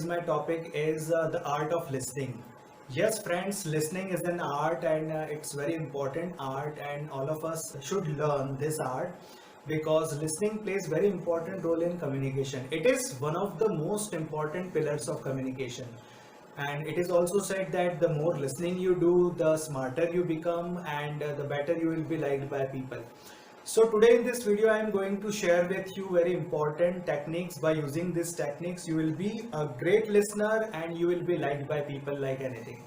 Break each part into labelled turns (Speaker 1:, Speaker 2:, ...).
Speaker 1: my topic is the art of listening. Yes, friends, listening is an art and it's very important art, and all of us should learn this art because listening plays very important role in communication. It is one of the most important pillars of communication. And it is also said that the more listening you do, the smarter you become and the better you will be liked by people. So today in this video I am going to share with you very important techniques. By using these techniques you will be a great listener and you will be liked by people like anything.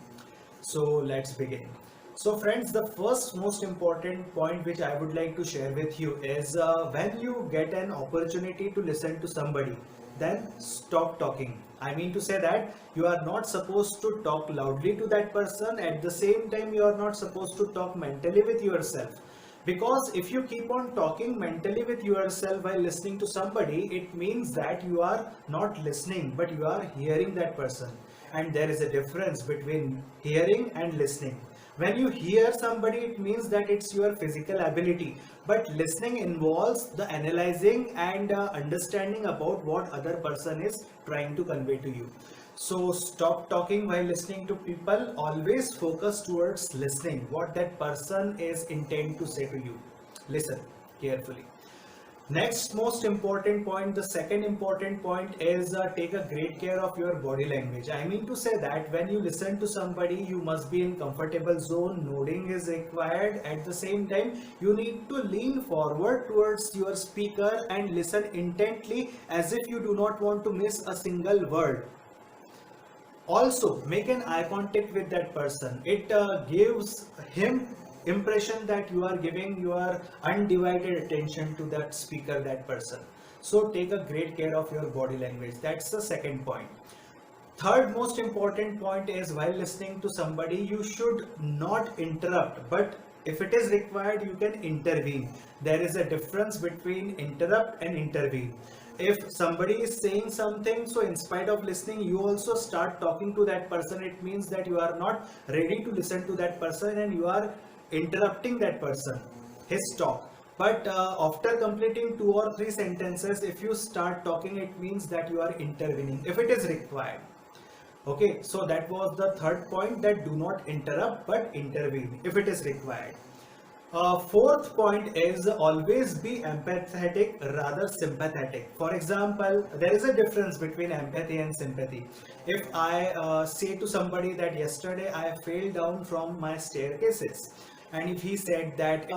Speaker 1: So let's begin. So friends, the first most important point which I would like to share with you is when you get an opportunity to listen to somebody, then stop talking. I mean to say that you are not supposed to talk loudly to that person. At the same time, you are not supposed to talk mentally with yourself. Because if you keep on talking mentally with yourself while listening to somebody, it means that you are not listening, but you are hearing that person. And there is a difference between hearing and listening. When you hear somebody, it means that it's your physical ability, but listening involves the analyzing and understanding about what other person is trying to convey to you. So stop talking while listening to people. Always focus towards listening, what that person is intent to say to you. Listen carefully. Next most important point, the second important point is take a great care of your body language. I mean to say that when you listen to somebody, you must be in comfortable zone. Nodding is required. At the same time, you need to lean forward towards your speaker and listen intently as if you do not want to miss a single word. Also, make an eye contact with that person. It gives him impression that you are giving your undivided attention to that speaker, that person. So take a great care of your body language. That's the second point. Third most important point is while listening to somebody, you should not interrupt, but if it is required, you can intervene. There is a difference between interrupt and intervene. If somebody is saying something, so in spite of listening, you also start talking to that person, it means that you are not ready to listen to that person and you are interrupting that person, his talk. But after completing 2 or 3 sentences, if you start talking, it means that you are intervening if it is required. Okay, so that was the third point, that do not interrupt but intervene if it is required. Fourth point is always be empathetic rather sympathetic. For example, there is a difference between empathy and sympathy. If I say to somebody that yesterday I fell down from my staircases, and if he said that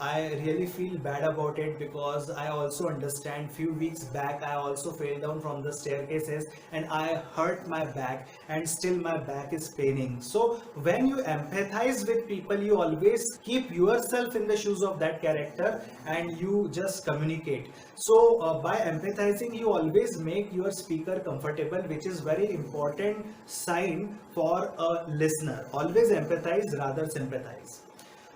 Speaker 1: I really feel bad about it because I also understand few weeks back I also fell down from the staircases and I hurt my back and still my back is paining. So when you empathize with people, you always keep yourself in the shoes of that character and you just communicate. So by empathizing, you always make your speaker comfortable, which is very important sign for a listener. Always empathize rather sympathize.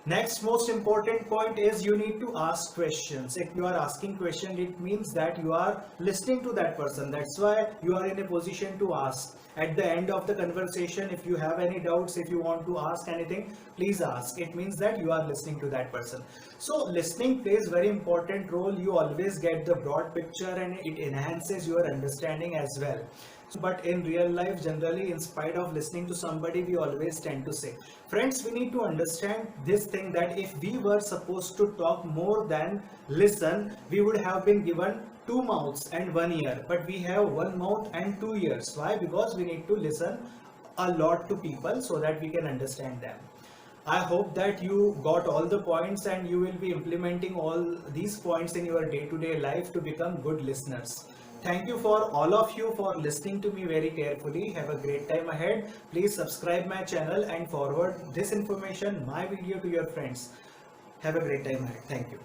Speaker 1: Next most important point is you need to ask questions. If you are asking questions, it means that you are listening to that person. That's why you are in a position to ask. At the end of the conversation, if you have any doubts, if you want to ask anything, please ask. It means that you are listening to that person. So listening plays very important role. You always get the broad picture and it enhances your understanding as well. But in real life, generally, in spite of listening to somebody, we always tend to say, friends, we need to understand this thing, that if we were supposed to talk more than listen, we would have been given 2 mouths and 1 ear, but we have 1 mouth and 2 ears. Why? Because we need to listen a lot to people so that we can understand them. I hope that you got all the points and you will be implementing all these points in your day-to-day life to become good listeners. Thank you for all of you for listening to me very carefully. Have a great time ahead. Please subscribe my channel and forward this information, my video, to your friends. Have a great time ahead. Thank you.